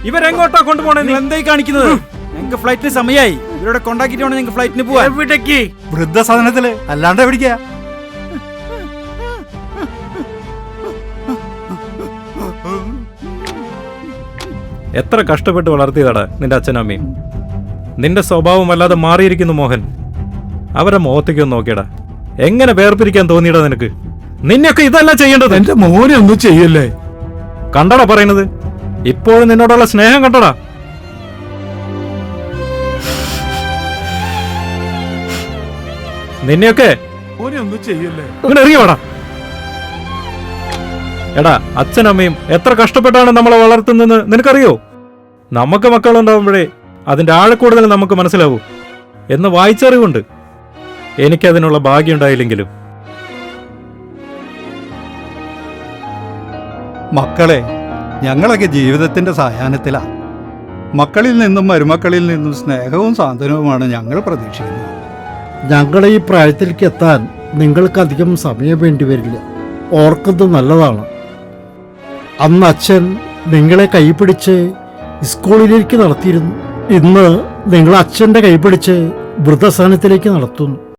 ഇവരെങ്ങോട്ടാ കൊണ്ടുപോണേ? നിങ്ങൾ എന്തായി കാണിക്കുന്നത്? ഞങ്ങൾക്ക് ഫ്ലൈറ്റിന് സമയമായി. ഇവരോടെ കൊണ്ടാക്കിട്ട് വേണം ഞങ്ങൾക്ക് ഫ്ലൈറ്റിന് പോവാൻ. എവിടേക്ക്? വൃദ്ധസദനത്തില്, അല്ലാണ്ട് എവിടേക്കാ? എത്ര കഷ്ടപ്പെട്ട് വളർത്തിയതാടാ നിന്റെ അച്ഛനമ്മയും. നിന്റെ സ്വഭാവം വല്ലാതെ മാറിയിരിക്കുന്നു മോഹൻ. അവരെ മുഖത്തേക്കൊന്ന് നോക്കിയടാ. എങ്ങനെ വേർപിരിക്കാൻ തോന്നിയടാ നിനക്ക്? നിന്നെയൊക്കെ ഇതല്ല ചെയ്യേണ്ടത്. എന്റെ മോനെ ഒന്നും ചെയ്യല്ലേ. കണ്ടടാ പറയുന്നത്. ഇപ്പോഴും നിന്നോടുള്ള സ്നേഹം കണ്ടടാ. നിന്നെയൊക്കെ മോനെ ഒന്നും ചെയ്യല്ലേ. ഇങ്ങനെ എറിയവാടാ. എടാ, അച്ഛനമ്മയും എത്ര കഷ്ടപ്പെട്ടാണ് നമ്മളെ വളർത്തുന്നതെന്ന് നിനക്കറിയോ? നമുക്ക് മക്കളുണ്ടാവുമ്പോഴേ അതിന്റെ ആഴക്കൂടുതൽ നമുക്ക് മനസ്സിലാവൂ എന്ന് വായിച്ചറിവുണ്ട്. എനിക്കതിനുള്ള ഭാഗ്യം ഉണ്ടായില്ലെങ്കിലും. മക്കളെ, ഞങ്ങളൊക്കെ ജീവിതത്തിന്റെ സായാഹ്നത്തിലാ. മക്കളിൽ നിന്നും മരുമക്കളിൽ നിന്നും സ്നേഹവും സാന്ത്വനവുമാണ് ഞങ്ങൾ പ്രതീക്ഷിക്കുന്നത്. ഞങ്ങളെ ഈ പ്രായത്തിലേക്ക് എത്താൻ നിങ്ങൾക്ക് അധികം സമയം വേണ്ടി വരില്ല. ഓർക്കുന്നത് നല്ലതാണ്. അന്ന് അച്ഛൻ നിങ്ങളെ കൈപിടിച്ച് സ്കൂളിലേക്ക് നടത്തിയിരുന്നു. ഇന്ന് നിങ്ങൾ അച്ഛൻ്റെ കൈപിടിച്ച് വൃദ്ധസദനത്തിലേക്ക് നടത്തുന്നു.